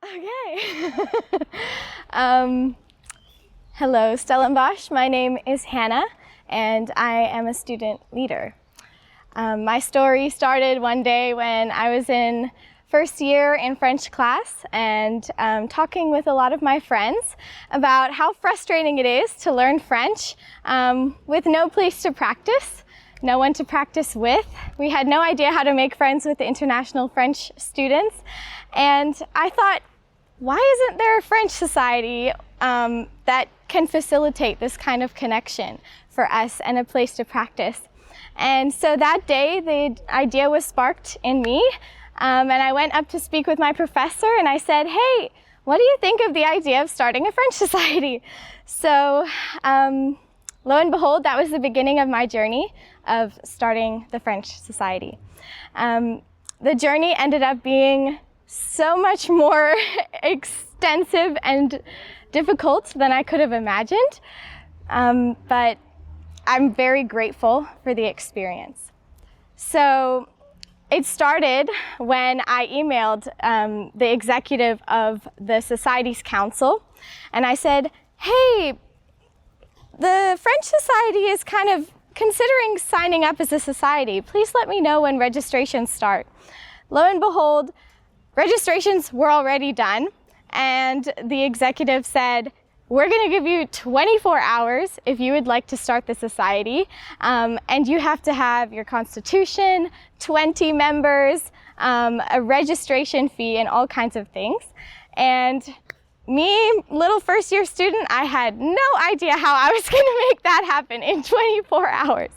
Okay. Hello, Stellenbosch. My name is Hannah, and I am a student leader. My story started one day when I was in first year in French class and talking with a lot of my friends about how frustrating it is to learn French with no place to practice, no one to practice with. We had no idea how to make friends with the international French students, and I thought, why isn't there a French society that can facilitate this kind of connection for us and a place to practice? And so that day, the idea was sparked in me, and I went up to speak with my professor, and I said, hey, what do you think of the idea of starting a French society? So lo and behold, that was the beginning of my journey of starting the French society. The journey ended up being so much more extensive and difficult than I could have imagined, but I'm very grateful for the experience. So it started when I emailed the executive of the Society's Council, and I said, hey, the French Society is kind of considering signing up as a society. Please let me know when registrations start. Lo and behold, registrations were already done, and the executive said, we're going to give you 24 hours if you would like to start the society, and you have to have your constitution, 20 members, a registration fee, and all kinds of things. And me, little first year student, I had no idea how I was going to make that happen in 24 hours.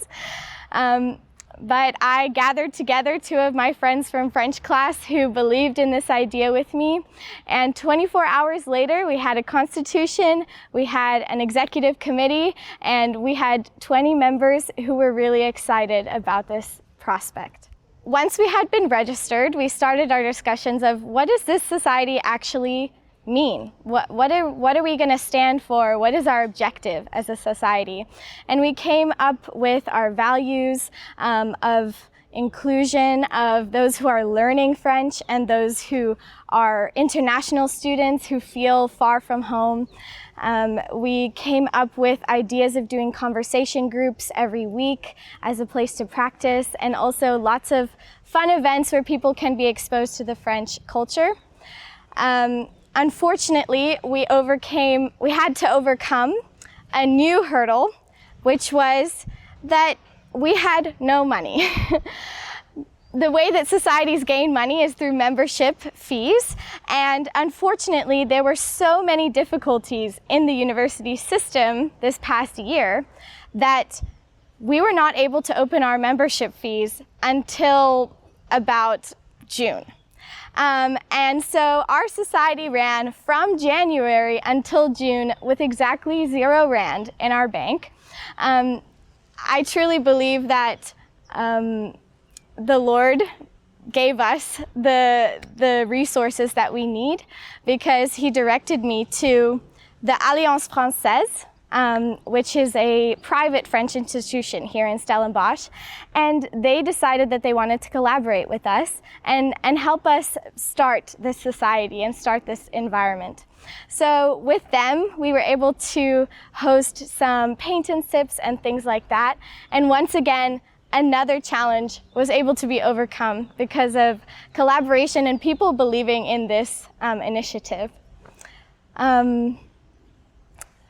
But I gathered together two of my friends from French class who believed in this idea with me. And 24 hours later, we had a constitution, we had an executive committee, and we had 20 members who were really excited about this prospect. Once we had been registered, we started our discussions of what does this society actually mean? What are we going to stand for? What is our objective as a society? And we came up with our values of inclusion, of those who are learning French and those who are international students who feel far from home. We came up with ideas of doing conversation groups every week as a place to practice, and also lots of fun events where people can be exposed to the French culture. Unfortunately, we had to overcome a new hurdle, which was that we had no money. The way that societies gain money is through membership fees, and unfortunately, there were so many difficulties in the university system this past year that we were not able to open our membership fees until about June. And so our society ran from January until June with exactly 0 rand in our bank. I truly believe that the Lord gave us the resources that we need, because He directed me to the Alliance Française, which is a private French institution here in Stellenbosch, and they decided that they wanted to collaborate with us and help us start this society and start this environment. So with them, we were able to host some paint and sips and things like that, and once again, another challenge was able to be overcome because of collaboration and people believing in this initiative.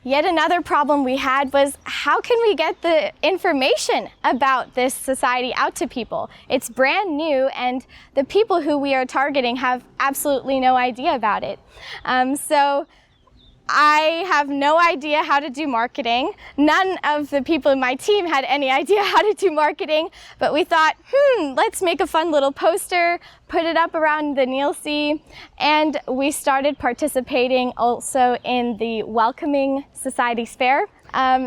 Yet another problem we had was, how can we get the information about this society out to people? It's brand new, and the people who we are targeting have absolutely no idea about it. So I have no idea how to do marketing. None of the people in my team had any idea how to do marketing, but we thought, let's make a fun little poster, put it up around the Nielsen, and we started participating also in the Welcoming Societies Fair.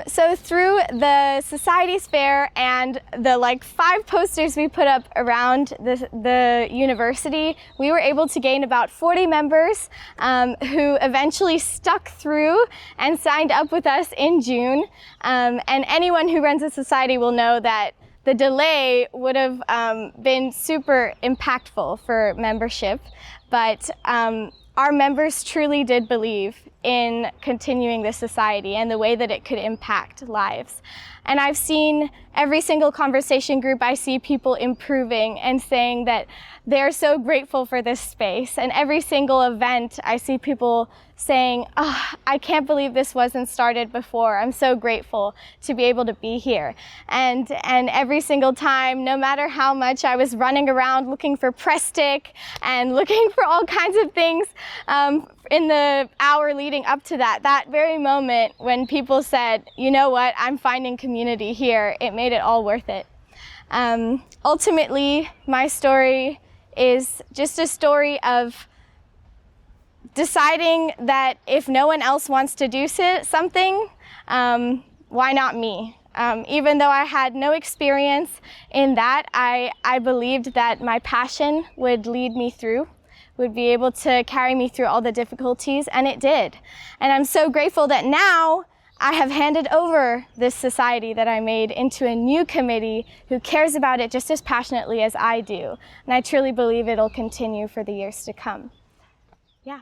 So through the Societies Fair and the 5 posters we put up around the university, we were able to gain about 40 members who eventually stuck through and signed up with us in June. And anyone who runs a society will know that the delay would have been super impactful for membership. But our members truly did believe in continuing this society and the way that it could impact lives. And I've seen every single conversation group, I see people improving and saying that they're so grateful for this space. And every single event, I see people saying, oh, I can't believe this wasn't started before. I'm so grateful to be able to be here. And every single time, no matter how much I was running around looking for press stick and looking for all kinds of things in the hour leading up to that very moment when people said, you know what, I'm finding community here, it made it all worth it. Ultimately, my story is just a story of deciding that if no one else wants to do something, why not me? Even though I had no experience in that, I believed that my passion would lead me through, would be able to carry me through all the difficulties, and it did. And I'm so grateful that now I have handed over this society that I made into a new committee who cares about it just as passionately as I do. And I truly believe it'll continue for the years to come. Yeah.